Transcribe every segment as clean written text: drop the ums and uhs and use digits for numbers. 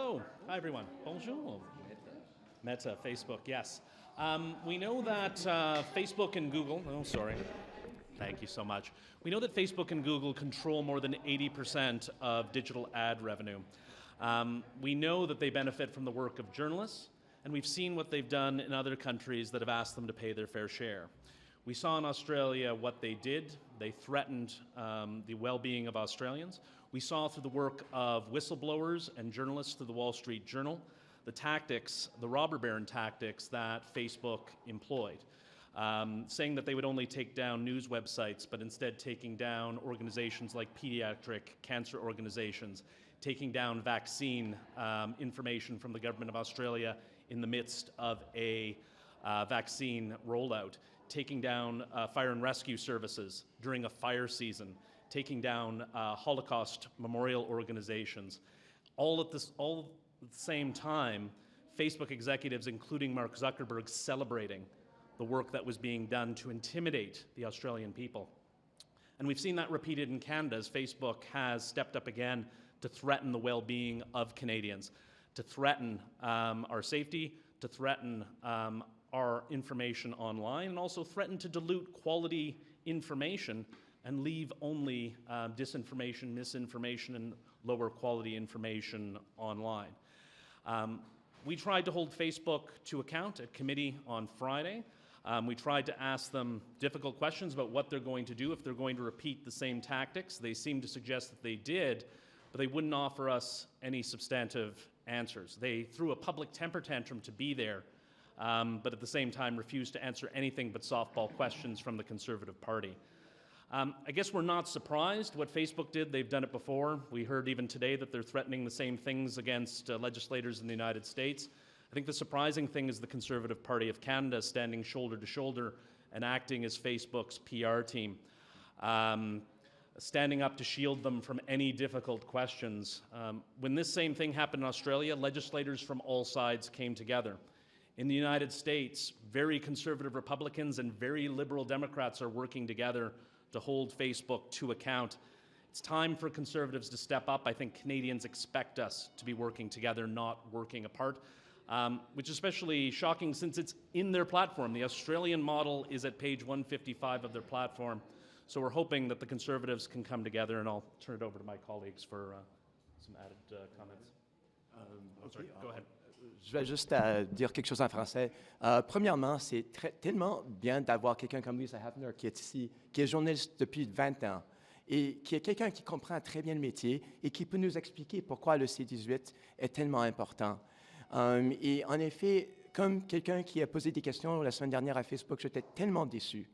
Hello. Hi, everyone. Bonjour. Meta, Facebook, yes. We know that Facebook and Google, thank you so much. We know that Facebook and Google control more than 80% of digital ad revenue. We know that they benefit from the work of journalists, and we've seen what they've done in other countries that have asked them to pay their fair share. We saw in Australia what they did. They threatened the well-being of Australians. We saw through the work of whistleblowers and journalists through the Wall Street Journal the tactics, the robber baron tactics that Facebook employed, saying that they would only take down news websites, but instead taking down organizations like pediatric cancer organizations, taking down vaccine information from the government of Australia in the midst of a vaccine rollout, taking down fire and rescue services during a fire season, taking down Holocaust memorial organizations. All at the same time, Facebook executives, including Mark Zuckerberg, celebrating the work that was being done to intimidate the Australian people. And we've seen that repeated in Canada as Facebook has stepped up again to threaten the well-being of Canadians, to threaten our safety, to threaten our information online, and also threaten to dilute quality information and leave only disinformation, misinformation, and lower quality information online. We tried to hold Facebook to account at committee on Friday. We tried to ask them difficult questions about what they're going to do if they're going to repeat the same tactics. They seemed to suggest that they did, but they wouldn't offer us any substantive answers. They threw a public temper tantrum to be there, but at the same time refused to answer anything but softball questions from the Conservative Party. I guess we're not surprised what Facebook did. They've done it before. We heard even today that they're threatening the same things against legislators in the United States. I think the surprising thing is the Conservative Party of Canada standing shoulder to shoulder and acting as Facebook's PR team, standing up to shield them from any difficult questions. When this same thing happened in Australia, legislators from all sides came together. In the United States, very conservative Republicans and very liberal Democrats are working together to hold Facebook to account. It's time for conservatives to step up. I think Canadians expect us to be working together, not working apart, which is especially shocking since it's in their platform. The Australian model is at page 155 of their platform. So we're hoping that the Conservatives can come together, and I'll turn it over to my colleagues for some added comments. Sorry, go ahead. Je vais juste dire quelque chose en français. Premièrement, c'est tellement bien d'avoir quelqu'un comme Lisa Hafner qui est ici, qui est journaliste depuis 20 ans, et qui est quelqu'un qui comprend très bien le métier et qui peut nous expliquer pourquoi le C-18 est tellement important. Et en effet, comme quelqu'un qui a posé des questions la semaine dernière à Facebook, j'étais tellement déçu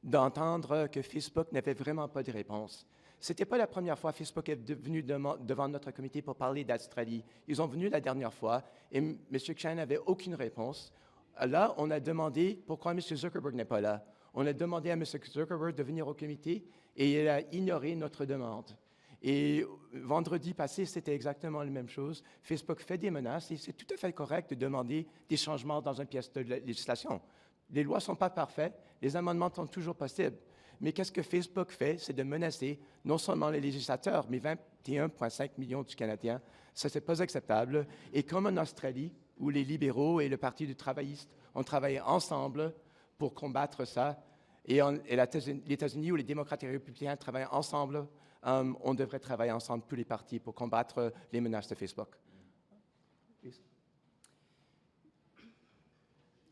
d'entendre que Facebook n'avait vraiment pas de réponse. Ce n'était pas la première fois que Facebook est venu devant notre comité pour parler d'Australie. Ils ont venu la dernière fois et M. Chen n'avait aucune réponse. Là, on a demandé pourquoi M. Zuckerberg n'est pas là. On a demandé à M. Zuckerberg de venir au comité et il a ignoré notre demande. Et vendredi passé, c'était exactement la même chose. Facebook fait des menaces et c'est tout à fait correct de demander des changements dans une pièce de législation. Les lois ne sont pas parfaites, les amendements sont toujours possibles. Mais qu'est-ce que Facebook fait? C'est de menacer non seulement les législateurs, mais 21,5 millions de Canadiens. Ça, ce n'est pas acceptable. Et comme en Australie, où les libéraux et le Parti du travailliste ont travaillé ensemble pour combattre ça, et les États-Unis, où les démocrates et les républicains travaillent ensemble, on devrait travailler ensemble, tous les partis, pour combattre les menaces de Facebook.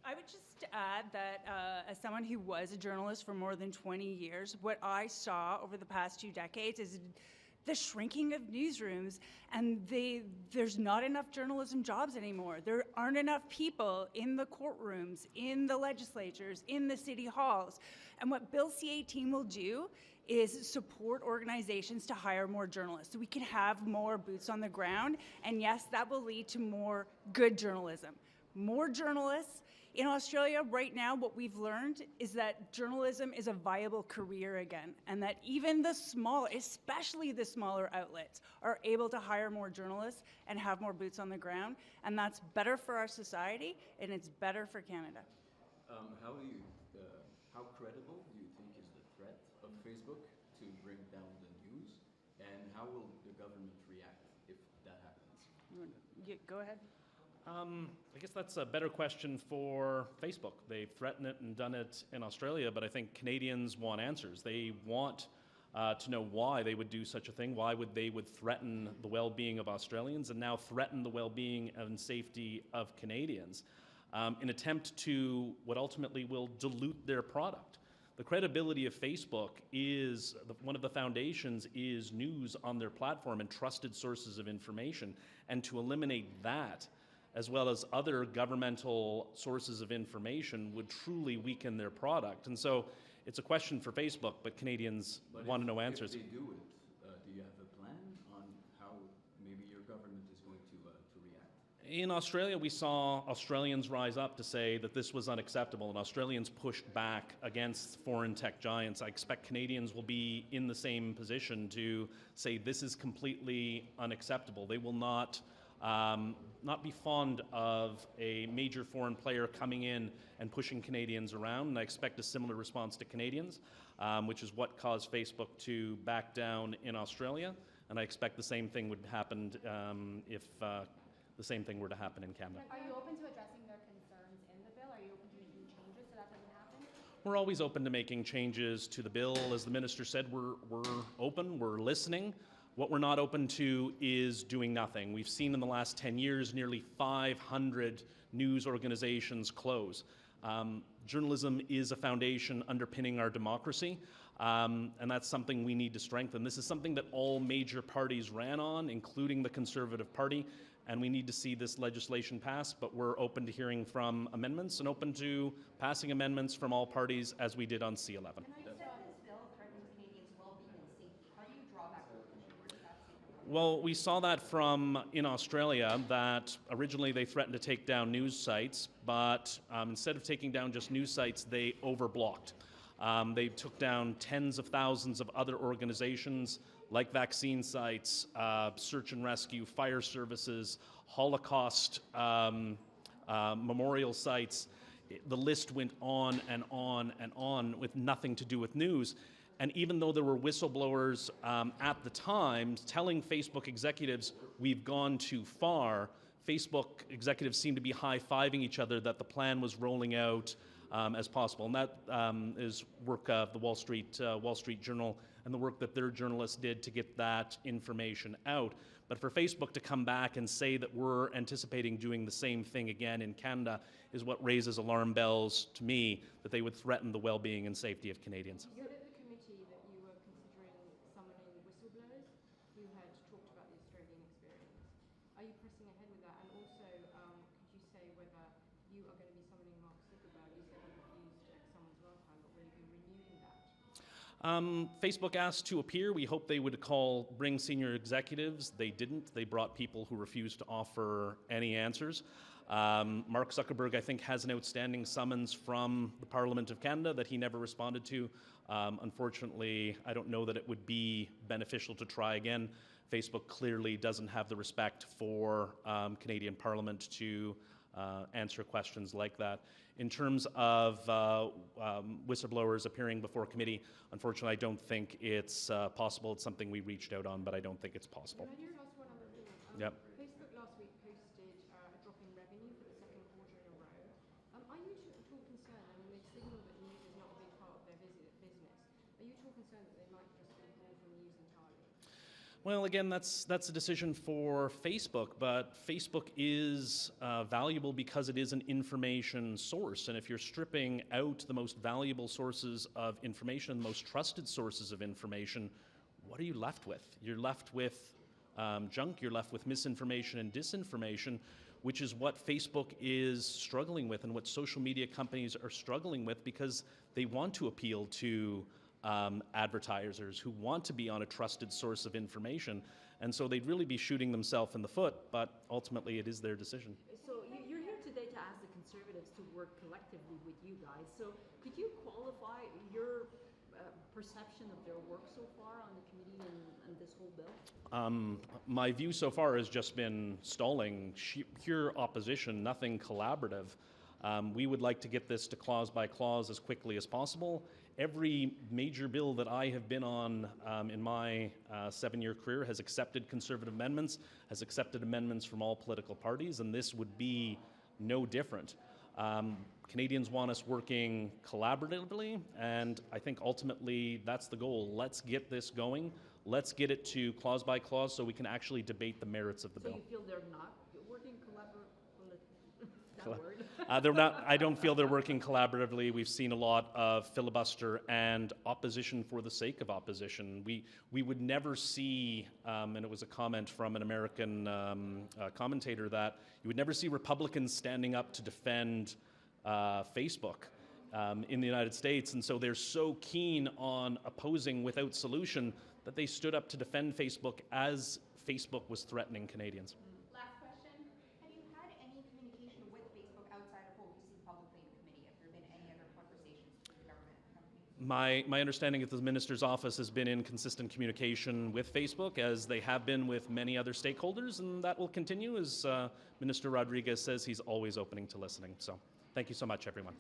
I would just add that as someone who was a journalist for more than 20 years, what I saw over the past 2 decades is the shrinking of newsrooms, and there's not enough journalism jobs anymore. There aren't enough people in the courtrooms, in the legislatures, in the city halls. And what Bill C-18 will do is support organizations to hire more journalists so we can have more boots on the ground. And yes, that will lead to more good journalism. More journalists. In Australia right now, what we've learned is that journalism is a viable career again, and that even the small, especially the smaller outlets, are able to hire more journalists and have more boots on the ground, and that's better for our society, and it's better for Canada. How credible do you think is the threat of Facebook to bring down the news, and how will the government react if that happens? Go ahead. I guess that's a better question for Facebook. They've threatened it and done it in Australia, but I think Canadians want answers. They want to know why they would do such a thing, why they would threaten the well-being of Australians and now threaten the well-being and safety of Canadians in attempt to what ultimately will dilute their product. The credibility of Facebook is, one of the foundations is news on their platform and trusted sources of information. And to eliminate that, as well as other governmental sources of information, would truly weaken their product. And so it's a question for Facebook, but Canadians want to know answers. If they do it, do you have a plan on how maybe your government is going to react? In Australia, we saw Australians rise up to say that this was unacceptable, and Australians pushed back against foreign tech giants. I expect Canadians will be in the same position to say this is completely unacceptable. They will not be fond of a major foreign player coming in and pushing Canadians around, and I expect a similar response to Canadians, which is what caused Facebook to back down in Australia, and I expect the same thing would happen if the same thing were to happen in Canada. Are you open to addressing their concerns in the bill? Are you open to making changes so that doesn't happen? We're always open to making changes to the bill. As the minister said, we're open, we're listening. What we're not open to is doing nothing. We've seen in the last 10 years nearly 500 news organizations close. Journalism is a foundation underpinning our democracy, and that's something we need to strengthen. This is something that all major parties ran on, including the Conservative Party, and we need to see this legislation pass, but we're open to hearing from amendments and open to passing amendments from all parties as we did on C11. And you said this bill threatens Canadians' well-being and safety. How do you draw that conclusion? Where does that seem? Well, we saw that from in Australia, that originally they threatened to take down news sites, but instead of taking down just news sites, they overblocked. They took down tens of thousands of other organizations like vaccine sites, search and rescue, fire services, Holocaust memorial sites. The list went on and on and on with nothing to do with news. And even though there were whistleblowers at the time telling Facebook executives, we've gone too far, Facebook executives seemed to be high-fiving each other that the plan was rolling out as possible. And that is work of the Wall Street Journal and the work that their journalists did to get that information out. But for Facebook to come back and say that we're anticipating doing the same thing again in Canada is what raises alarm bells to me, that they would threaten the well-being and safety of Canadians. You said at the committee that you were considering summoning whistleblowers who had talked about the Australian experience. Are you pressing ahead with that? And also, could you say whether you are going to be summoning Mark Zuckerberg? You said you refused X summons last time, but will you be renewing that? Facebook asked to appear. We hoped they would bring senior executives. They didn't. They brought people who refused to offer any answers. Mark Zuckerberg, I think, has an outstanding summons from the Parliament of Canada that he never responded to. Unfortunately, I don't know that it would be beneficial to try again. Facebook clearly doesn't have the respect for Canadian Parliament to answer questions like that. In terms of whistleblowers appearing before committee, unfortunately, I don't think it's possible. It's something we reached out on, but I don't think it's possible. Can I just ask one other thing? Yep. Facebook last week posted a drop in revenue for the second quarter in a row. Are you at all concerned? I mean, they've signaled that news is not a big part of their business. Are you at all concerned that they might just withdraw from news entirely? Well, again, that's a decision for Facebook, but Facebook is valuable because it is an information source. And if you're stripping out the most valuable sources of information, the most trusted sources of information, what are you left with? You're left with junk, you're left with misinformation and disinformation, which is what Facebook is struggling with and what social media companies are struggling with because they want to appeal to advertisers who want to be on a trusted source of information. And so they'd really be shooting themselves in the foot, but ultimately it is their decision. So you're here today to ask the Conservatives to work collectively with you guys. So could you qualify your perception of their work so far on the committee and this whole bill? My view so far has just been stalling, pure opposition, nothing collaborative. We would like to get this to clause by clause as quickly as possible. every major bill that I have been on in my 7-year career has accepted conservative amendments, has accepted amendments from all political parties, and this would be no different. Canadians want us working collaboratively, and I think ultimately that's the goal. Let's get this going. Let's get it to clause by clause so we can actually debate the merits of the So bill. you feel they're not working that word? They're not. I don't feel they're working collaboratively. We've seen a lot of filibuster and opposition for the sake of opposition. We would never see, and it was a comment from an American commentator, that you would never see Republicans standing up to defend Facebook in the United States, and so they're so keen on opposing without solution that they stood up to defend Facebook as Facebook was threatening Canadians. Last question. Have you had any communication with Facebook outside of what we've seen publicly in committee? Have there been any other conversations between the government and companies? My understanding is the minister's office has been in consistent communication with Facebook, as they have been with many other stakeholders, and that will continue as Minister Rodriguez says he's always opening to listening. So thank you so much, everyone.